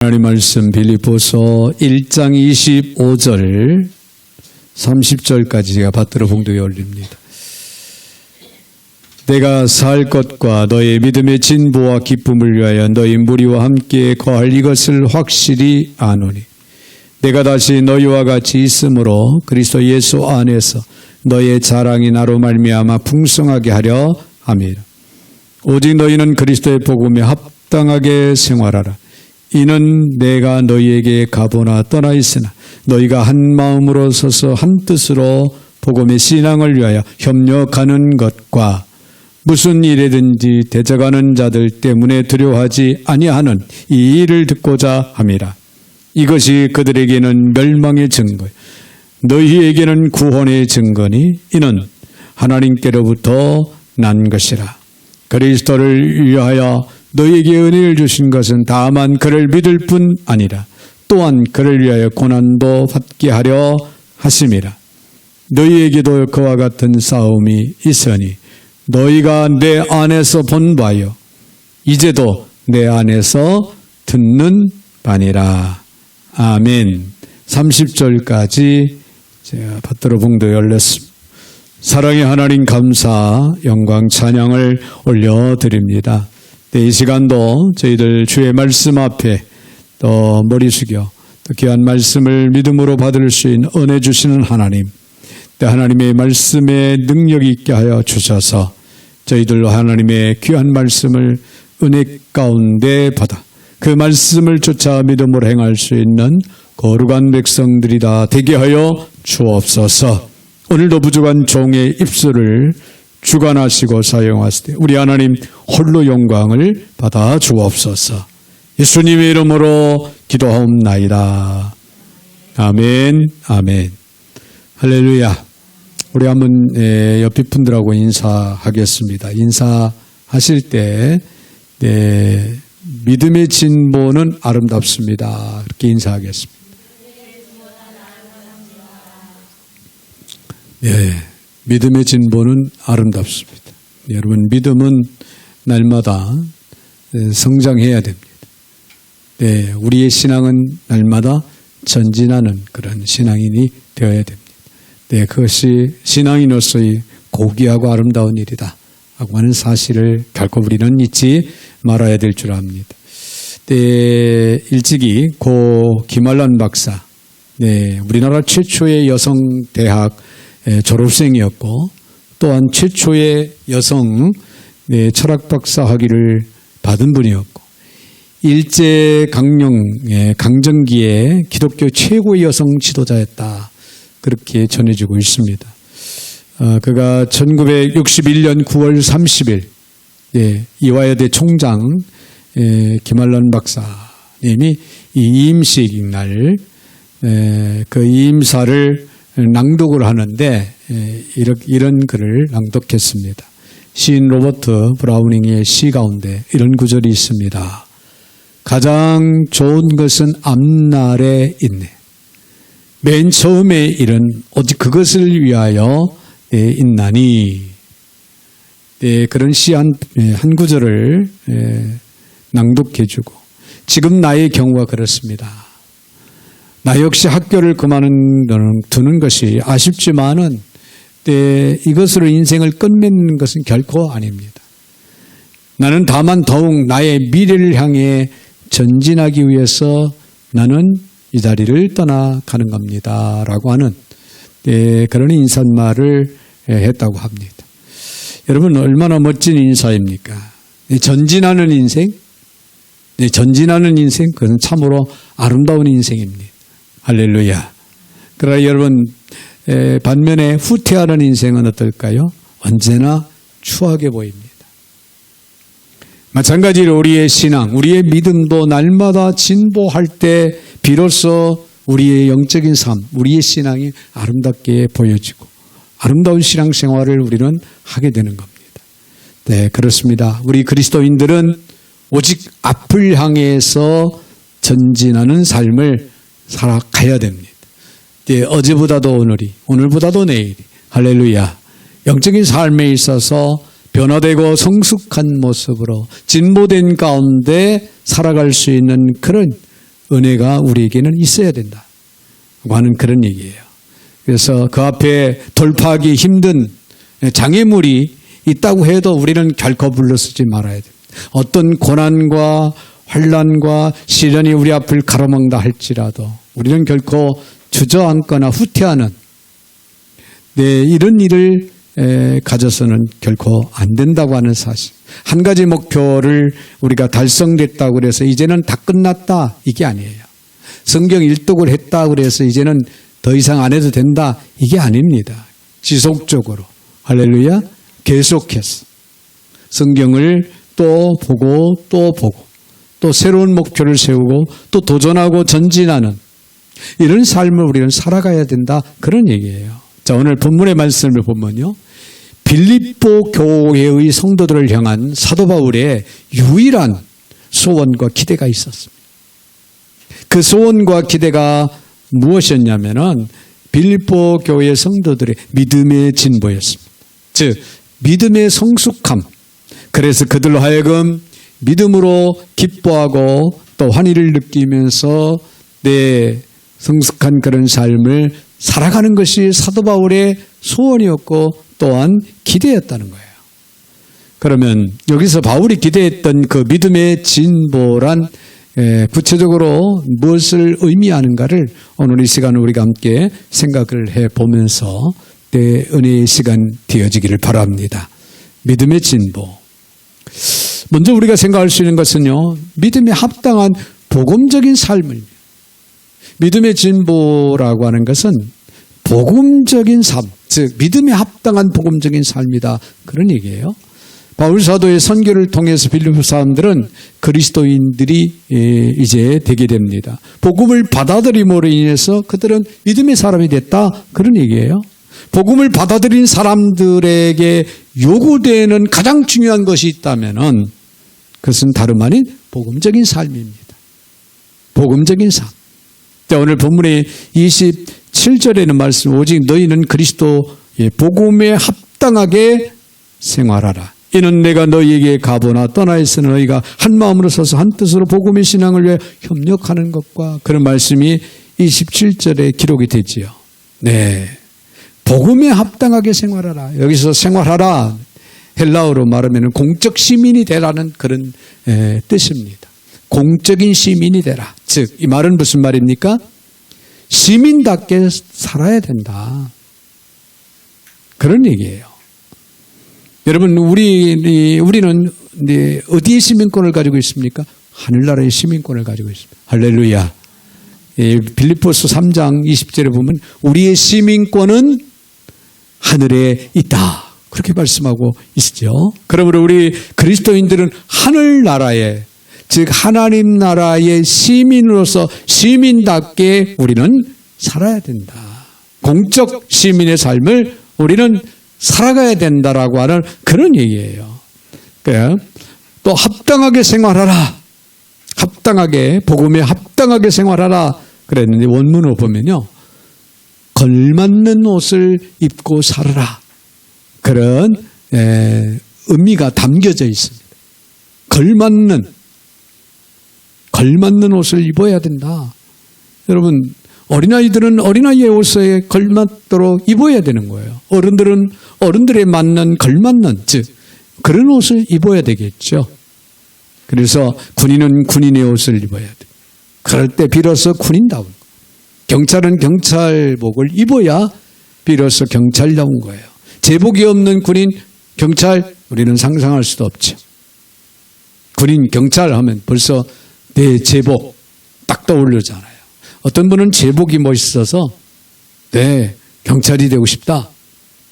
하나님 말씀 빌립보서 1장 25절 30절까지 제가 받들어 봉독에 올립니다. 내가 살 것과 너의 믿음의 진보와 기쁨을 위하여 너희 무리와 함께 거할 이것을 확실히 아노니 내가 다시 너희와 같이 있으므로 그리스도 예수 안에서 너의 자랑이 나로 말미암아 풍성하게 하려 함이라. 오직 너희는 그리스도의 복음에 합당하게 생활하라. 이는 내가 너희에게 가보나 떠나 있으나 너희가 한 마음으로 서서 한 뜻으로 복음의 신앙을 위하여 협력하는 것과 무슨 일에든지 대적하는 자들 때문에 두려워하지 아니하는 이 일을 듣고자 함이라. 이것이 그들에게는 멸망의 증거요 너희에게는 구원의 증거니 이는 하나님께로부터 난 것이라. 그리스도를 위하여 너희에게 은혜를 주신 것은 다만 그를 믿을 뿐 아니라 또한 그를 위하여 고난도 받게 하려 하심이라. 너희에게도 그와 같은 싸움이 있으니 너희가 내 안에서 본 바요 이제도 내 안에서 듣는 바니라. 아멘. 30절까지 제가 받들어 봉독에 올렸습니다. 사랑의 하나님 감사 영광 찬양을 올려드립니다. 이 시간도 저희들 주의 말씀 앞에 또 머리 숙여 또 귀한 말씀을 믿음으로 받을 수 있는 은혜 주시는 하나님, 또 하나님의 말씀에 능력 있게 하여 주셔서 저희들로 하나님의 귀한 말씀을 은혜 가운데 받아 그 말씀을 쫓아 믿음으로 행할 수 있는 거룩한 백성들이 다 되게 하여 주옵소서. 오늘도 부족한 종의 입술을 주관하시고 사용하시되 우리 하나님 홀로 영광을 받아 주옵소서. 예수님의 이름으로 기도하옵나이다. 아멘. 아멘. 할렐루야. 우리 한번 옆에 분들하고 인사하겠습니다. 인사하실 때 믿음의 진보는 아름답습니다. 그렇게 인사하겠습니다. 예. 믿음의 진보는 아름답습니다. 여러분, 믿음은 날마다 성장해야 됩니다. 네, 우리의 신앙은 날마다 전진하는 그런 신앙인이 되어야 됩니다. 네, 그것이 신앙인으로서의 고귀하고 아름다운 일이다 하고 하는 사실을 결코 우리는 잊지 말아야 될 줄 압니다. 네, 일찍이 고 김알란 박사, 네, 우리나라 최초의 여성 대학 졸업생이었고 또한 최초의 여성 철학 박사 학위를 받은 분이었고 일제강령의 강점기에 기독교 최고의 여성 지도자였다. 그렇게 전해지고 있습니다. 그가 1961년 9월 30일 이화여대 총장 김알란 박사님이 이 이임식 날 그 이임사를 낭독을 하는데 이런 글을 낭독했습니다. 시인 로버트 브라우닝의 시 가운데 이런 구절이 있습니다. 가장 좋은 것은 앞날에 있네. 맨 처음의 일은 오직 그것을 위하여 있나니. 그런 시 한 구절을 낭독해주고 지금 나의 경우가 그렇습니다. 나 역시 학교를 그만두는 것이 아쉽지만은 이것으로 인생을 끝맺는 것은 결코 아닙니다. 나는 다만 더욱 나의 미래를 향해 전진하기 위해서 나는 이 자리를 떠나가는 겁니다. 라고 하는 그런 인사말을 했다고 합니다. 여러분, 얼마나 멋진 인사입니까? 전진하는 인생? 전진하는 인생, 그것은 참으로 아름다운 인생입니다. 할렐루야. 그러나 여러분, 반면에 후퇴하는 인생은 어떨까요? 언제나 추하게 보입니다. 마찬가지로 우리의 신앙, 우리의 믿음도 날마다 진보할 때 비로소 우리의 영적인 삶, 우리의 신앙이 아름답게 보여지고 아름다운 신앙생활을 우리는 하게 되는 겁니다. 네, 그렇습니다. 우리 그리스도인들은 오직 앞을 향해서 전진하는 삶을 살아가야 됩니다. 어제보다도 오늘이, 오늘보다도 내일이. 할렐루야. 영적인 삶에 있어서 변화되고 성숙한 모습으로 진보된 가운데 살아갈 수 있는 그런 은혜가 우리에게는 있어야 된다 하는 그런 얘기예요. 그래서 그 앞에 돌파하기 힘든 장애물이 있다고 해도 우리는 결코 물러서지 말아야 됩니다. 어떤 고난과 환난과 시련이 우리 앞을 가로막는다 할지라도 우리는 결코 주저앉거나 후퇴하는 이런 일을 가져서는 결코 안 된다고 하는 사실. 한 가지 목표를 우리가 달성됐다고 그래서 이제는 다 끝났다 이게 아니에요. 성경 일독을 했다고 해서 이제는 더 이상 안 해도 된다 이게 아닙니다. 지속적으로 할렐루야 계속해서 성경을 또 보고 또 새로운 목표를 세우고 또 도전하고 전진하는 이런 삶을 우리는 살아가야 된다 그런 얘기예요. 자, 오늘 본문의 말씀을 보면요. 빌립보 교회의 성도들을 향한 사도 바울의 유일한 소원과 기대가 있었습니다. 그 소원과 기대가 무엇이었냐면은 빌립보 교회 성도들의 믿음의 진보였습니다. 즉 믿음의 성숙함. 그래서 그들로 하여금 믿음으로 기뻐하고 또 환희를 느끼면서 내 성숙한 그런 삶을 살아가는 것이 사도 바울의 소원이었고 또한 기대였다는 거예요. 그러면 여기서 바울이 기대했던 그 믿음의 진보란 구체적으로 무엇을 의미하는가를 오늘 이 시간 우리가 함께 생각을 해보면서 내 은혜의 시간 되어지기를 바랍니다. 믿음의 진보. 먼저 우리가 생각할 수 있는 것은요. 믿음에 합당한 복음적인 삶을 믿음의 진보라고 하는 것은 복음적인 삶, 즉 믿음에 합당한 복음적인 삶이다. 그런 얘기예요. 바울 사도의 선교를 통해서 빌립보 사람들은 그리스도인들이 이제 되게 됩니다. 복음을 받아들임으로 인해서 그들은 믿음의 사람이 됐다. 그런 얘기예요. 복음을 받아들인 사람들에게 요구되는 가장 중요한 것이 있다면은 그것은 다름 아닌 복음적인 삶입니다. 복음적인 삶. 오늘 본문의 27절에는 말씀, 오직 너희는 그리스도의 복음에 합당하게 생활하라. 이는 내가 너희에게 가보나 떠나 있으나 너희가 한 마음으로 서서 한 뜻으로 복음의 신앙을 위해 협력하는 것과 그런 말씀이 27절에 기록이 되지요. 네, 복음에 합당하게 생활하라. 여기서 생활하라 헬라어로 말하면 공적 시민이 되라는 그런 뜻입니다. 공적인 시민이 되라. 즉, 이 말은 무슨 말입니까? 시민답게 살아야 된다. 그런 얘기예요. 여러분, 우리는 어디에 시민권을 가지고 있습니까? 하늘나라의 시민권을 가지고 있습니다. 할렐루야. 빌립보서 3장 20절에 보면 우리의 시민권은 하늘에 있다. 그렇게 말씀하고 있죠. 그러므로 우리 그리스도인들은 하늘나라에, 즉 하나님 나라의 시민으로서 시민답게 우리는 살아야 된다. 공적 시민의 삶을 우리는 살아가야 된다라고 하는 그런 얘기예요. 또 합당하게 생활하라. 합당하게, 복음에 합당하게 생활하라 그랬는데 원문을 보면요. 걸맞는 옷을 입고 살아라. 그런 의미가 담겨져 있습니다. 걸맞는 옷을 입어야 된다. 여러분, 어린아이들은 어린아이의 옷에 걸맞도록 입어야 되는 거예요. 어른들은 어른들에 맞는 걸맞는, 즉 그런 옷을 입어야 되겠죠. 그래서 군인은 군인의 옷을 입어야 돼. 그럴 때 비로소 군인다운 거. 경찰은 경찰복을 입어야 비로소 경찰다운 거예요. 제복이 없는 군인, 경찰 우리는 상상할 수도 없죠. 군인, 경찰 하면 벌써 내 제복 딱 떠오르잖아요. 어떤 분은 제복이 멋있어서 네, 경찰이 되고 싶다.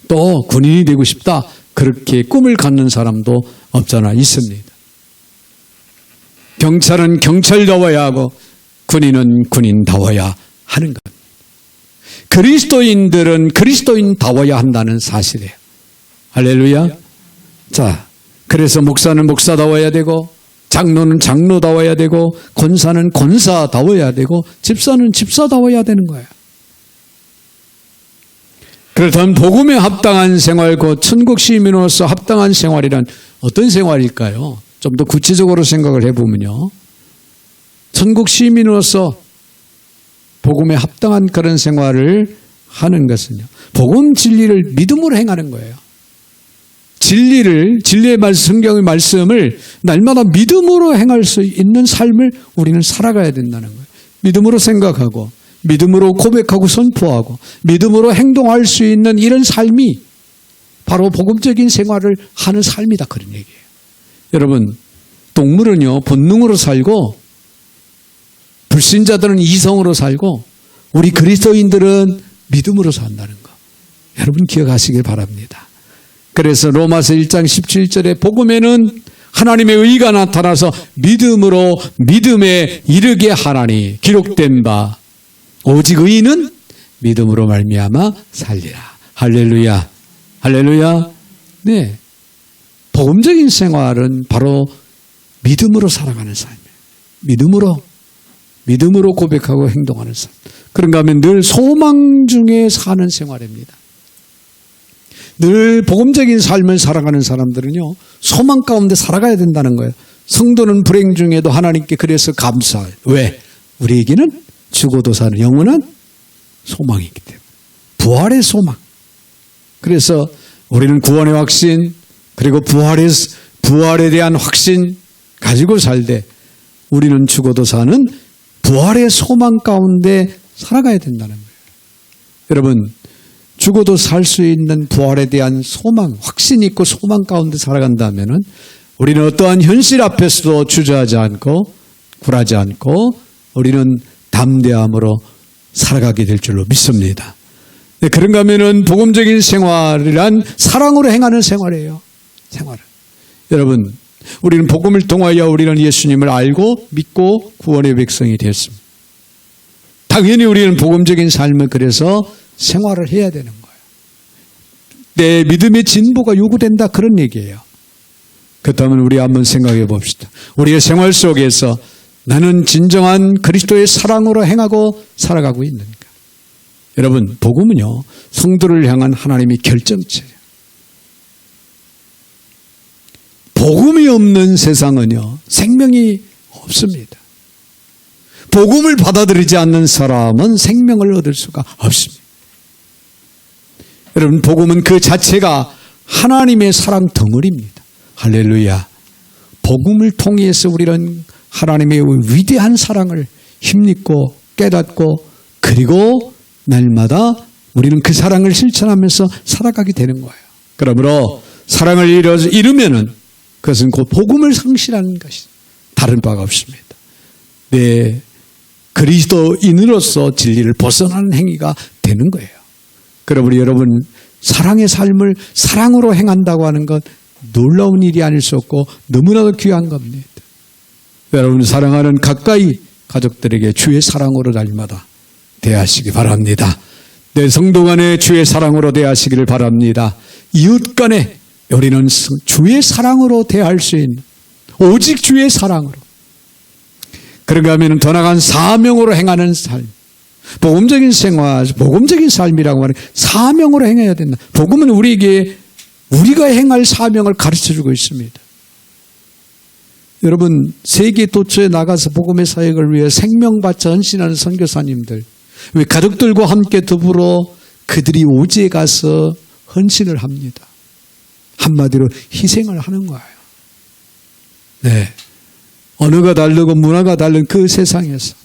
또 군인이 되고 싶다. 그렇게 꿈을 갖는 사람도 없잖아. 있습니다. 경찰은 경찰다워야 하고 군인은 군인다워야 하는 것. 그리스도인들은 그리스도인다워야 한다는 사실이에요. 할렐루야. 자, 그래서 목사는 목사다워야 되고 장로는 장로다워야 되고 권사는 권사다워야 되고 집사는 집사다워야 되는 거예요. 그렇다면 복음에 합당한 생활, 곧 천국 시민으로서 합당한 생활이란 어떤 생활일까요? 좀 더 구체적으로 생각을 해보면요. 천국 시민으로서 복음에 합당한 그런 생활을 하는 것은요, 복음 진리를 믿음으로 행하는 거예요. 진리의 성경의 말씀을 날마다 믿음으로 행할 수 있는 삶을 우리는 살아가야 된다는 거예요. 믿음으로 생각하고, 믿음으로 고백하고 선포하고, 믿음으로 행동할 수 있는 이런 삶이 바로 복음적인 생활을 하는 삶이다, 그런 얘기예요. 여러분, 동물은요, 본능으로 살고, 불신자들은 이성으로 살고, 우리 그리스도인들은 믿음으로 산다는 거. 여러분 기억하시길 바랍니다. 그래서 로마서 1장 17절에 복음에는 하나님의 의가 나타나서 믿음으로 믿음에 이르게 하나니 기록된 바 오직 의인은 믿음으로 말미암아 살리라. 할렐루야. 할렐루야. 네, 복음적인 생활은 바로 믿음으로 살아가는 삶이에요. 믿음으로 고백하고 행동하는 삶. 그런가 하면 늘 소망 중에 사는 생활입니다. 늘 복음적인 삶을 살아가는 사람들은요, 소망 가운데 살아가야 된다는 거예요. 성도는 불행 중에도 하나님께 그래서 감사해요. 왜? 우리에게는 죽어도 사는 영원한 소망이 있기 때문에. 부활의 소망. 그래서 우리는 구원의 확신, 그리고 부활에 대한 확신 가지고 살되, 우리는 죽어도 사는 부활의 소망 가운데 살아가야 된다는 거예요. 여러분, 죽어도 살 수 있는 부활에 대한 소망, 확신이 있고 소망 가운데 살아간다면 우리는 어떠한 현실 앞에서도 주저하지 않고 굴하지 않고 우리는 담대함으로 살아가게 될 줄로 믿습니다. 네, 그런가 하면은 복음적인 생활이란 사랑으로 행하는 생활이에요. 생활을. 여러분, 우리는 복음을 통하여 우리는 예수님을 알고 믿고 구원의 백성이 되었습니다. 당연히 우리는 복음적인 삶을 그래서 생활을 해야 되는 거예요. 내 믿음의 진보가 요구된다, 그런 얘기예요. 그렇다면 우리 한번 생각해 봅시다. 우리의 생활 속에서 나는 진정한 그리스도의 사랑으로 행하고 살아가고 있는가? 여러분, 복음은요, 성도를 향한 하나님의 결정체예요. 복음이 없는 세상은요, 생명이 없습니다. 복음을 받아들이지 않는 사람은 생명을 얻을 수가 없습니다. 여러분, 복음은 그 자체가 하나님의 사랑 덩어리입니다. 할렐루야. 복음을 통해서 우리는 하나님의 위대한 사랑을 힘입고 깨닫고, 그리고 날마다 우리는 그 사랑을 실천하면서 살아가게 되는 거예요. 그러므로 사랑을 이루면은 그것은 곧 복음을 상실하는 것이 다른 바가 없습니다. 네, 그리스도인으로서 진리를 벗어나는 행위가 되는 거예요. 그러므로 여러분, 사랑의 삶을 사랑으로 행한다고 하는 것 놀라운 일이 아닐 수 없고 너무나도 귀한 겁니다. 여러분, 사랑하는 가까이 가족들에게 주의 사랑으로 날마다 대하시기 바랍니다. 내 성도 간에 주의 사랑으로 대하시기를 바랍니다. 이웃 간에 우리는 주의 사랑으로 대할 수 있는, 오직 주의 사랑으로, 그런가 하면 더 나아간 사명으로 행하는 삶, 복음적인 생활, 복음적인 삶이라고 하는 사명으로 행해야 된다. 복음은 우리에게 우리가 행할 사명을 가르쳐주고 있습니다. 여러분, 세계 도처에 나가서 복음의 사역을 위해 생명 바쳐 헌신하는 선교사님들, 왜 가족들과 함께 더불어 그들이 오지에 가서 헌신을 합니다. 한마디로 희생을 하는 거예요. 네, 언어가 다르고 문화가 다른 그 세상에서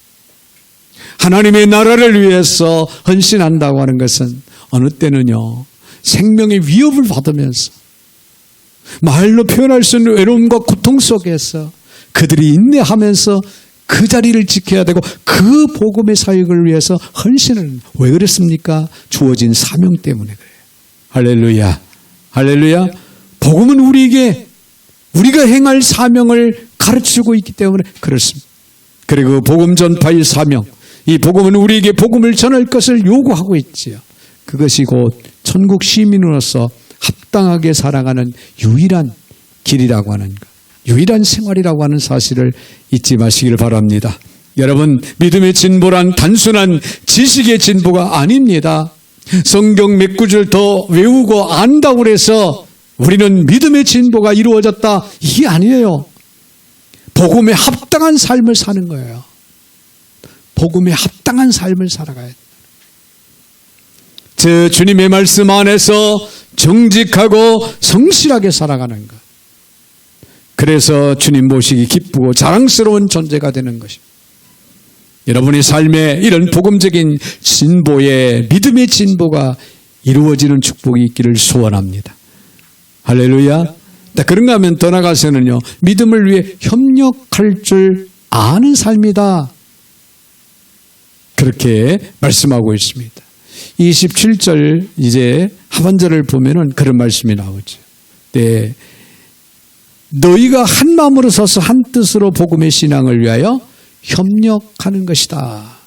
하나님의 나라를 위해서 헌신한다고 하는 것은 어느 때는요, 생명의 위협을 받으면서 말로 표현할 수 없는 외로움과 고통 속에서 그들이 인내하면서 그 자리를 지켜야 되고 그 복음의 사역을 위해서 헌신을, 왜 그랬습니까? 주어진 사명 때문에 그래요. 할렐루야. 할렐루야. 복음은 우리에게 우리가 행할 사명을 가르치고 있기 때문에 그렇습니다. 그리고 복음 전파의 사명, 이 복음은 우리에게 복음을 전할 것을 요구하고 있지요. 그것이 곧 천국 시민으로서 합당하게 살아가는 유일한 길이라고 하는 것, 유일한 생활이라고 하는 사실을 잊지 마시길 바랍니다. 여러분, 믿음의 진보란 단순한 지식의 진보가 아닙니다. 성경 몇 구절 더 외우고 안다고 해서 우리는 믿음의 진보가 이루어졌다, 이게 아니에요. 복음에 합당한 삶을 사는 거예요. 복음에 합당한 삶을 살아가야 된다. 제 주님의 말씀 안에서 정직하고 성실하게 살아가는 것. 그래서 주님 모시기 기쁘고 자랑스러운 존재가 되는 것입니다. 여러분의 삶에 이런 복음적인 진보의 믿음의 진보가 이루어지는 축복이 있기를 소원합니다. 할렐루야. 그런가 하면 더 나아가서는요, 믿음을 위해 협력할 줄 아는 삶이다. 그렇게 말씀하고 있습니다. 27절 이제 하반절을 보면은 그런 말씀이 나오죠. 네. 너희가 한 마음으로 서서 한 뜻으로 복음의 신앙을 위하여 협력하는 것이다.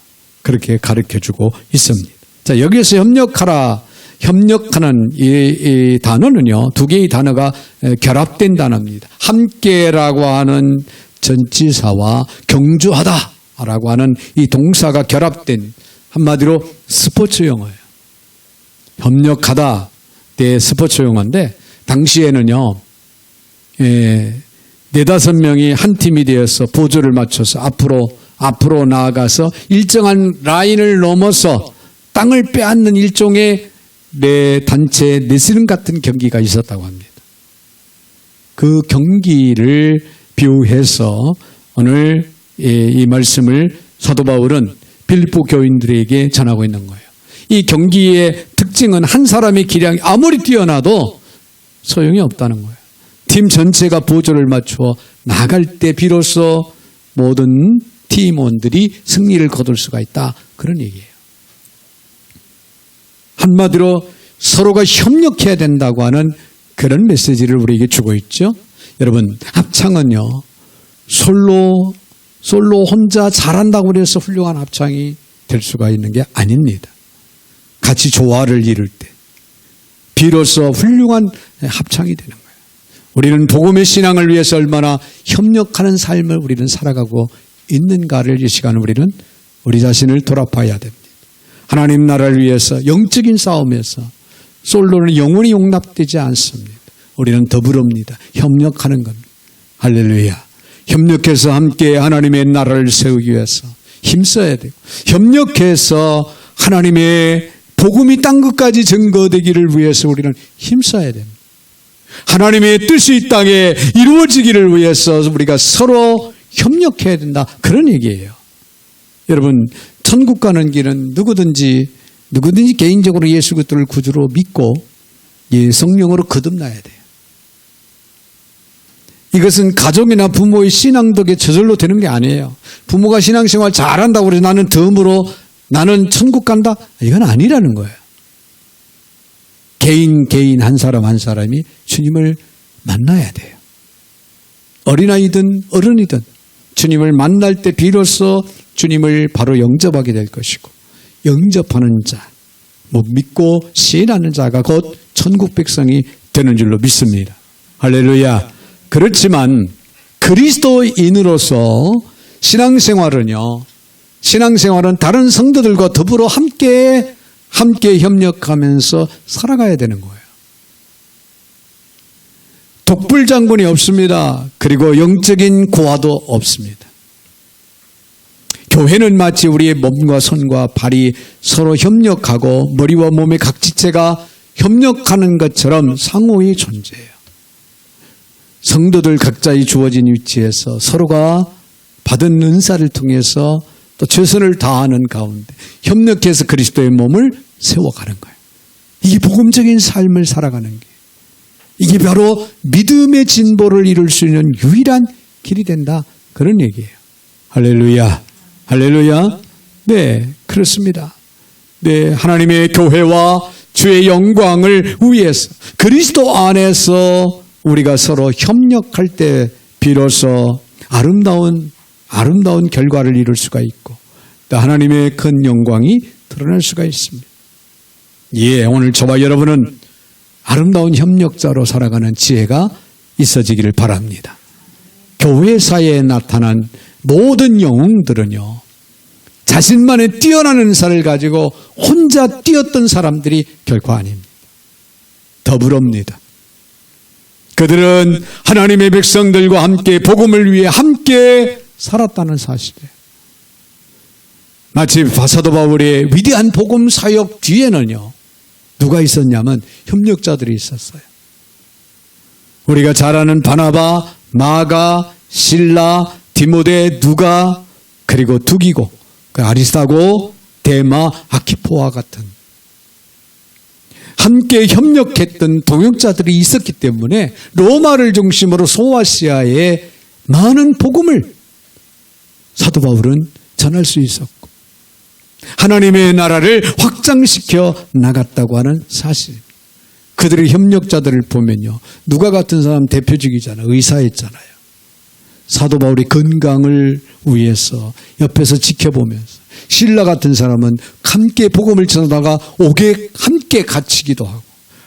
그렇게 가르쳐주고 있습니다. 자, 여기에서 협력하라. 협력하는 이 단어는요, 두 개의 단어가 결합된 단어입니다. 함께라고 하는 전치사와 경주하다라고 하는 이 동사가 결합된, 한마디로 스포츠 용어예요. 협력하다 때 스포츠 용어인데, 당시에는요, 4-5명이 한 팀이 되어서 보조를 맞춰서 앞으로 나아가서 일정한 라인을 넘어서 땅을 빼앗는 일종의 단체 레슬링 같은 경기가 있었다고 합니다. 그 경기를 비유해서 오늘 이 말씀을 사도 바울은 빌립보 교인들에게 전하고 있는 거예요. 이 경기의 특징은 한 사람의 기량이 아무리 뛰어나도 소용이 없다는 거예요. 팀 전체가 보조를 맞추어 나갈 때 비로소 모든 팀원들이 승리를 거둘 수가 있다. 그런 얘기예요. 한마디로 서로가 협력해야 된다고 하는 그런 메시지를 우리에게 주고 있죠. 여러분, 합창은요, 솔로 혼자 잘한다고 해서 훌륭한 합창이 될 수가 있는 게 아닙니다. 같이 조화를 이룰 때 비로소 훌륭한 합창이 되는 거예요. 우리는 복음의 신앙을 위해서 얼마나 협력하는 삶을 우리는 살아가고 있는가를 이 시간 우리는 우리 자신을 돌아봐야 됩니다. 하나님 나라를 위해서 영적인 싸움에서 솔로는 영원히 용납되지 않습니다. 우리는 더불어입니다. 협력하는 겁니다. 할렐루야. 협력해서 함께 하나님의 나라를 세우기 위해서 힘써야 되고, 협력해서 하나님의 복음이 땅 끝까지 증거되기를 위해서 우리는 힘써야 됩니다. 하나님의 뜻이 이 땅에 이루어지기를 위해서 우리가 서로 협력해야 된다. 그런 얘기예요. 여러분, 천국 가는 길은 누구든지 개인적으로 예수 그리스도를 구주로 믿고 성령으로 거듭나야 돼요. 이것은 가족이나 부모의 신앙 덕에 저절로 되는 게 아니에요. 부모가 신앙생활 잘한다고 해서 나는 덤으로 나는 천국 간다? 이건 아니라는 거예요. 개인 한 사람 한 사람이 주님을 만나야 돼요. 어린아이든 어른이든 주님을 만날 때 비로소 주님을 바로 영접하게 될 것이고, 영접하는 자, 믿고 시인하는 자가 곧 천국 백성이 되는 줄로 믿습니다. 할렐루야. 그렇지만 그리스도인으로서 신앙생활은 다른 성도들과 더불어 함께 협력하면서 살아가야 되는 거예요. 독불장군이 없습니다. 그리고 영적인 고아도 없습니다. 교회는 마치 우리의 몸과 손과 발이 서로 협력하고 머리와 몸의 각 지체가 협력하는 것처럼 상호의 존재예요. 성도들 각자의 주어진 위치에서 서로가 받은 은사를 통해서 또 최선을 다하는 가운데 협력해서 그리스도의 몸을 세워가는 거예요. 이게 복음적인 삶을 살아가는 게, 이게 바로 믿음의 진보를 이룰 수 있는 유일한 길이 된다. 그런 얘기예요. 할렐루야. 할렐루야. 네, 그렇습니다. 네, 하나님의 교회와 주의 영광을 위해서 그리스도 안에서 우리가 서로 협력할 때 비로소 아름다운 결과를 이룰 수가 있고, 또 하나님의 큰 영광이 드러날 수가 있습니다. 오늘 저와 여러분은 아름다운 협력자로 살아가는 지혜가 있어지기를 바랍니다. 교회사에 나타난 모든 영웅들은요, 자신만의 뛰어난 은사를 가지고 혼자 뛰었던 사람들이 결코 아닙니다. 더불어입니다. 그들은 하나님의 백성들과 함께 복음을 위해 함께 살았다는 사실이에요. 마치 사도 바울의 위대한 복음 사역 뒤에는요, 누가 있었냐면 협력자들이 있었어요. 우리가 잘 아는 바나바, 마가, 실라, 디모데, 누가, 그리고 두기고, 아리스타고, 데마, 아키포와 같은 함께 협력했던 동역자들이 있었기 때문에 로마를 중심으로 소아시아에 많은 복음을 사도 바울은 전할 수 있었고 하나님의 나라를 확장시켜 나갔다고 하는 사실. 그들의 협력자들을 보면요, 누가 같은 사람 대표적이잖아요. 의사였잖아요. 사도 바울의 건강을 위해서 옆에서 지켜보면서, 실라 같은 사람은 함께 복음을 전하다가 옥에 함께 갇히기도 하고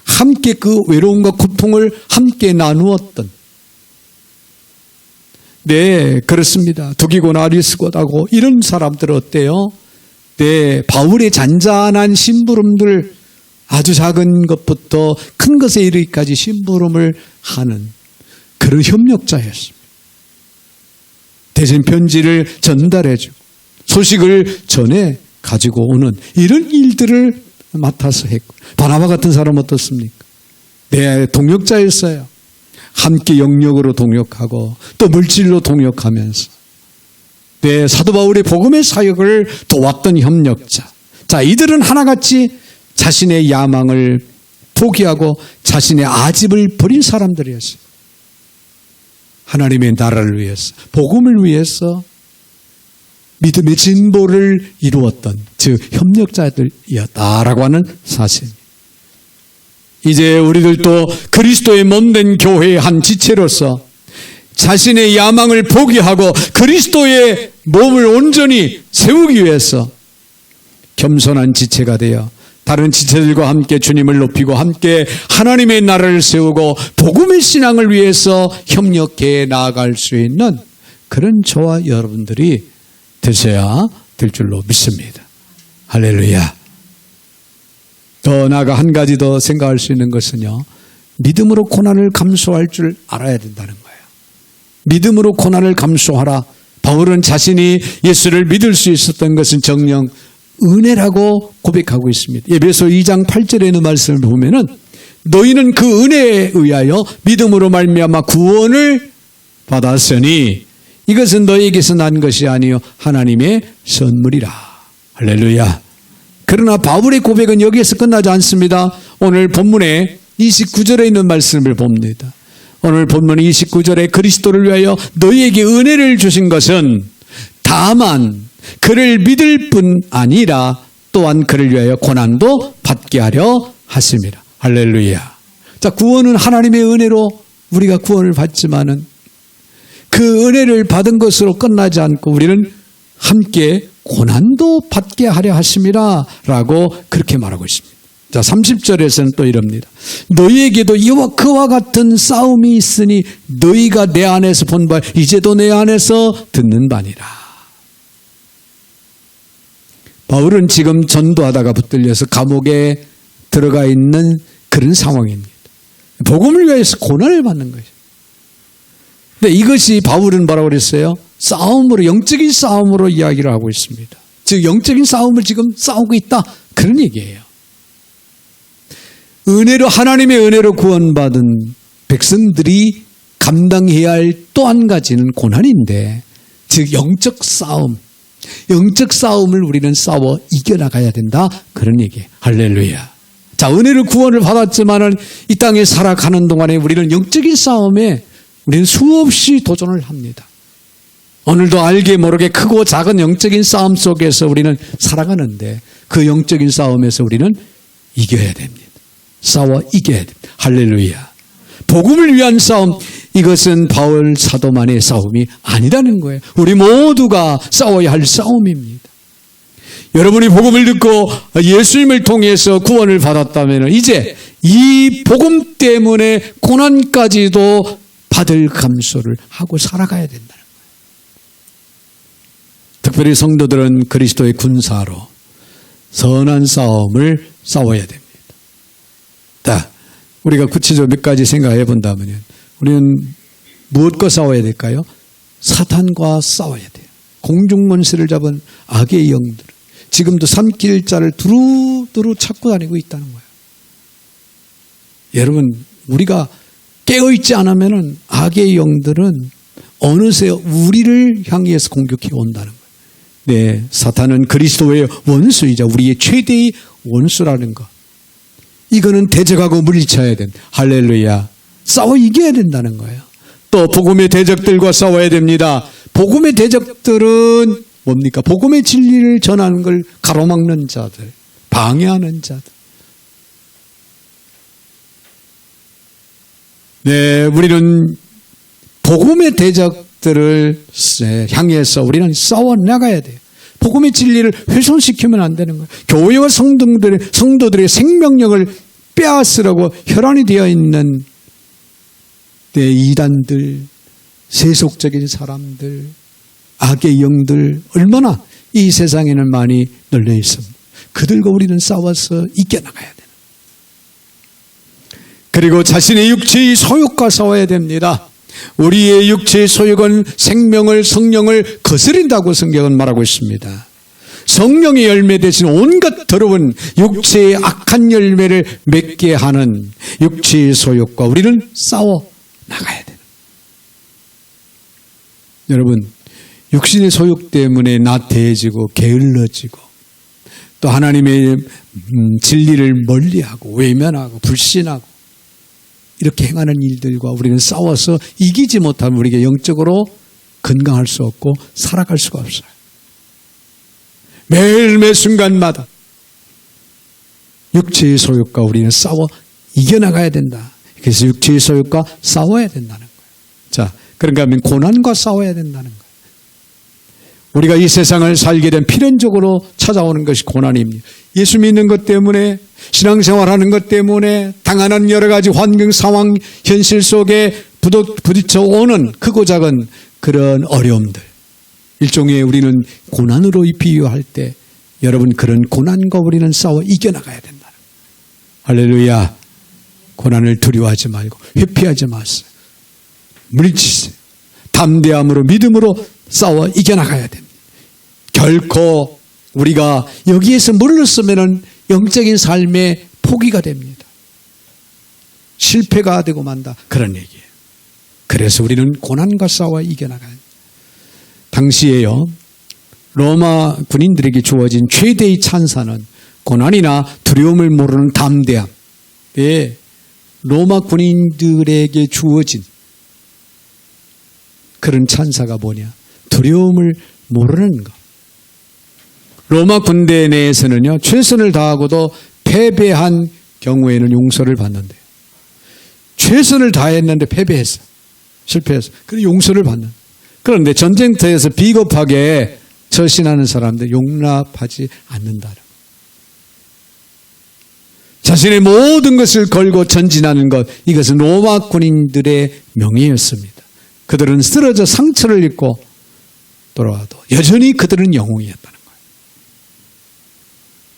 함께 그 외로움과 고통을 함께 나누었던, 네, 그렇습니다. 두기고나 아리스고다고 이런 사람들 어때요? 네, 바울의 잔잔한 심부름들, 아주 작은 것부터 큰 것에 이르기까지 심부름을 하는 그런 협력자였습니다. 대신 편지를 전달해주고 소식을 전해 가지고 오는 이런 일들을 맡아서 했고, 바나바 같은 사람 어떻습니까? 네, 동역자였어요. 함께 영역으로 동역하고 또 물질로 동역하면서, 네, 사도 바울의 복음의 사역을 도왔던 협력자. 자, 이들은 하나같이 자신의 야망을 포기하고 자신의 아집을 버린 사람들이었어요. 하나님의 나라를 위해서, 복음을 위해서 믿음의 진보를 이루었던 즉 협력자들이었다라고 하는 사실. 이제 우리들도 그리스도의 몸된 교회의 한 지체로서 자신의 야망을 포기하고 그리스도의 몸을 온전히 세우기 위해서 겸손한 지체가 되어 다른 지체들과 함께 주님을 높이고 함께 하나님의 나라를 세우고 복음의 신앙을 위해서 협력해 나아갈 수 있는 그런 저와 여러분들이 되셔야 될 줄로 믿습니다. 할렐루야. 더 나아가 한 가지 더 생각할 수 있는 것은요, 믿음으로 고난을 감수할 줄 알아야 된다는 거예요. 믿음으로 고난을 감수하라. 바울은 자신이 예수를 믿을 수 있었던 것은 정녕 은혜라고 고백하고 있습니다. 에베소 2장 8절에 있는 말씀을 보면은 너희는 그 은혜에 의하여 믿음으로 말미암아 구원을 받았으니 이것은 너희에게서 난 것이 아니요 하나님의 선물이라. 할렐루야. 그러나 바울의 고백은 여기에서 끝나지 않습니다. 오늘 본문에 29절에 있는 말씀을 봅니다. 오늘 본문 29절에 그리스도를 위하여 너희에게 은혜를 주신 것은 다만 그를 믿을 뿐 아니라 또한 그를 위하여 고난도 받게 하려 하심이라. 할렐루야. 자, 구원은 하나님의 은혜로 우리가 구원을 받지만은 그 은혜를 받은 것으로 끝나지 않고 우리는 함께 고난도 받게 하려 하심이라 라고 그렇게 말하고 있습니다. 자, 30절에서는 또 이럽니다. 너희에게도 이와 그와 같은 싸움이 있으니 너희가 내 안에서 본 바 이제도 내 안에서 듣는 바니라. 바울은 지금 전도하다가 붙들려서 감옥에 들어가 있는 그런 상황입니다. 복음을 위해서 고난을 받는 거죠. 근데 이것이 바울은 뭐라고 그랬어요? 싸움으로, 영적인 싸움으로 이야기를 하고 있습니다. 즉 영적인 싸움을 지금 싸우고 있다, 그런 얘기예요. 은혜로, 하나님의 은혜로 구원받은 백성들이 감당해야 할 또 한 가지는 고난인데, 즉 영적 싸움, 영적 싸움을 우리는 싸워 이겨나가야 된다, 그런 얘기예요. 할렐루야. 자, 은혜로 구원을 받았지만은 이 땅에 살아가는 동안에 우리는 영적인 싸움에 우리는 수없이 도전을 합니다. 오늘도 알게 모르게 크고 작은 영적인 싸움 속에서 우리는 살아가는데 그 영적인 싸움에서 우리는 이겨야 됩니다. 싸워 이겨야 됩니다. 할렐루야. 복음을 위한 싸움, 이것은 바울 사도만의 싸움이 아니라는 거예요. 우리 모두가 싸워야 할 싸움입니다. 여러분이 복음을 듣고 예수님을 통해서 구원을 받았다면 이제 이 복음 때문에 고난까지도 받을 감수를 하고 살아가야 된다는 거예요. 특별히 성도들은 그리스도의 군사로 선한 싸움을 싸워야 됩니다. 자, 우리가 구체적으로 몇 가지 생각해 본다면 우리는 무엇과 싸워야 될까요? 사탄과 싸워야 돼요. 공중문세를 잡은 악의 영들, 지금도 삼킬 자를 두루두루 찾고 다니고 있다는 거예요. 여러분, 우리가 깨어있지 않으면 악의 영들은 어느새 우리를 향해서 공격해 온다는 거예요. 네, 사탄은 그리스도의 원수이자 우리의 최대의 원수라는 것. 이거는 대적하고 물리쳐야 된다. 할렐루야. 싸워 이겨야 된다는 거예요. 또 복음의 대적들과 싸워야 됩니다. 복음의 대적들은 뭡니까? 복음의 진리를 전하는 걸 가로막는 자들, 방해하는 자들. 네, 우리는 복음의 대적들을 향해서 우리는 싸워나가야 돼요. 복음의 진리를 훼손시키면 안 되는 거예요. 교회와 성도들의 생명력을 빼앗으려고 혈안이 되어 있는 이단들, 세속적인 사람들, 악의 영들 얼마나 이 세상에는 많이 널려 있습니다. 그들과 우리는 싸워서 이겨나가야 돼요. 그리고 자신의 육체의 소욕과 싸워야 됩니다. 우리의 육체의 소욕은 생명을, 성령을 거스린다고 성경은 말하고 있습니다. 성령의 열매 대신 온갖 더러운 육체의 악한 열매를 맺게 하는 육체의 소욕과 우리는 싸워 나가야 돼요. 여러분, 육신의 소욕 때문에 나태해지고 게을러지고 또 하나님의 진리를 멀리하고 외면하고 불신하고 이렇게 행하는 일들과 우리는 싸워서 이기지 못하면 우리가 영적으로 건강할 수 없고 살아갈 수가 없어요. 매일매 순간마다 육체의 소욕과 우리는 싸워 이겨나가야 된다. 그래서 육체의 소욕과 싸워야 된다는 거예요. 자, 그런가 하면 고난과 싸워야 된다는 거예요. 우리가 이 세상을 살게 된 필연적으로 찾아오는 것이 고난입니다. 예수 믿는 것 때문에, 신앙생활하는 것 때문에 당하는 여러 가지 환경, 상황, 현실 속에 부딪혀 오는 크고 작은 그런 어려움들. 일종의 우리는 고난으로 비유할 때 여러분 그런 고난과 우리는 싸워 이겨나가야 된다는 거예요. 할렐루야. 고난을 두려워하지 말고 회피하지 마세요. 물리치세요. 담대함으로 믿음으로 싸워 이겨나가야 됩니다. 결코 우리가 여기에서 물러서면 영적인 삶의 포기가 됩니다. 실패가 되고 만다. 그런 얘기예요. 그래서 우리는 고난과 싸워 이겨나가야 됩니다. 당시에요, 로마 군인들에게 주어진 최대의 찬사는 고난이나 두려움을 모르는 담대함. 예, 로마 군인들에게 주어진 그런 찬사가 뭐냐? 두려움을 모르는 것. 로마 군대 내에서는요, 최선을 다하고도 패배한 경우에는 용서를 받는데요. 최선을 다했는데 패배했어. 실패했어. 그래서 용서를 받는. 그런데 전쟁터에서 비겁하게 처신하는 사람들 용납하지 않는다. 자신의 모든 것을 걸고 전진하는 것, 이것은 로마 군인들의 명예였습니다. 그들은 쓰러져 상처를 입고 돌아와도 여전히 그들은 영웅이었다는 거예요.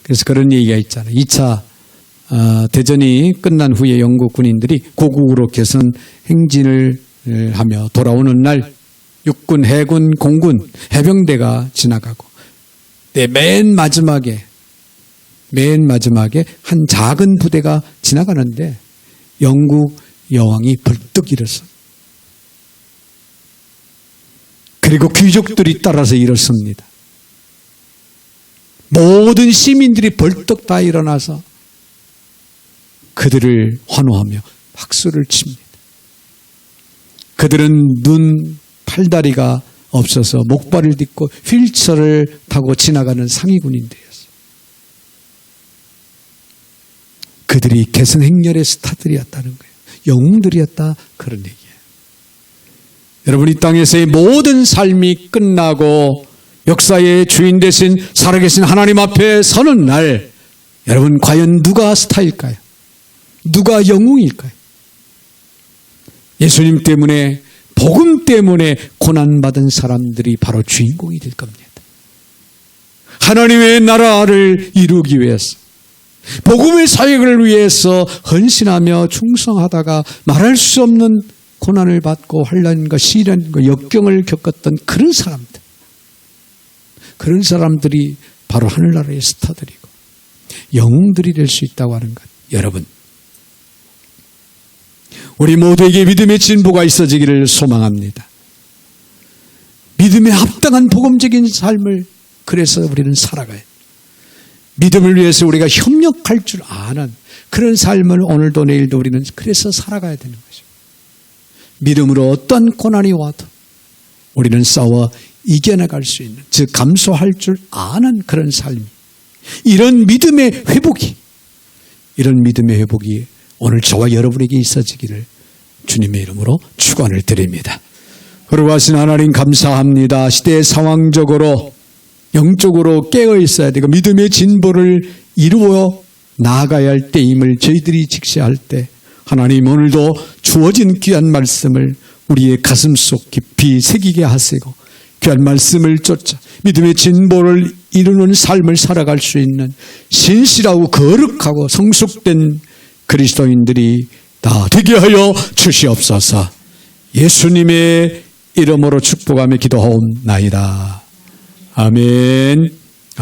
그래서 그런 얘기가 있잖아요. 2차 대전이 끝난 후에 영국 군인들이 고국으로 개선 행진을 하며 돌아오는 날 육군, 해군, 공군, 해병대가 지나가고 맨 마지막에 한 작은 부대가 지나가는데 영국 여왕이 벌떡 일었어. 그리고 귀족들이 따라서 일었습니다. 모든 시민들이 벌떡 다 일어나서 그들을 환호하며 박수를 칩니다. 그들은 눈, 팔다리가 없어서 목발을 딛고 휠체어를 타고 지나가는 상위군인들이었어요. 그들이 개성행렬의 스타들이었다는 거예요. 영웅들이었다, 그런 얘기예요. 여러분, 이 땅에서의 모든 삶이 끝나고 역사의 주인 되신 살아계신 하나님 앞에 서는 날, 여러분 과연 누가 스타일까요? 누가 영웅일까요? 예수님 때문에, 복음 때문에 고난받은 사람들이 바로 주인공이 될 겁니다. 하나님의 나라를 이루기 위해서, 복음의 사역을 위해서 헌신하며 충성하다가 말할 수 없는 고난을 받고 환난과 시련과 역경을 겪었던 그런 사람들. 그런 사람들이 바로 하늘나라의 스타들이고 영웅들이 될 수 있다고 하는 것. 여러분, 우리 모두에게 믿음의 진보가 있어지기를 소망합니다. 믿음에 합당한 복음적인 삶을 그래서 우리는 살아가야 해요. 믿음을 위해서 우리가 협력할 줄 아는 그런 삶을 오늘도 내일도 우리는 그래서 살아가야 되는 것입니다. 믿음으로 어떤 고난이 와도 우리는 싸워 이겨나갈 수 있는, 즉 감수할 줄 아는 그런 삶이, 이런 믿음의 회복이 오늘 저와 여러분에게 있어지기를 주님의 이름으로 축원을 드립니다. 거룩하신 하나님 감사합니다. 시대의 상황적으로 영적으로 깨어 있어야 되고 믿음의 진보를 이루어 나아가야 할 때임을 저희들이 직시할 때 하나님 오늘도 주어진 귀한 말씀을 우리의 가슴속 깊이 새기게 하시고 귀한 말씀을 쫓아 믿음의 진보를 이루는 삶을 살아갈 수 있는 신실하고 거룩하고 성숙된 그리스도인들이 다 되게 하여 주시옵소서. 예수님의 이름으로 축복하며 기도하옵나이다. 아멘.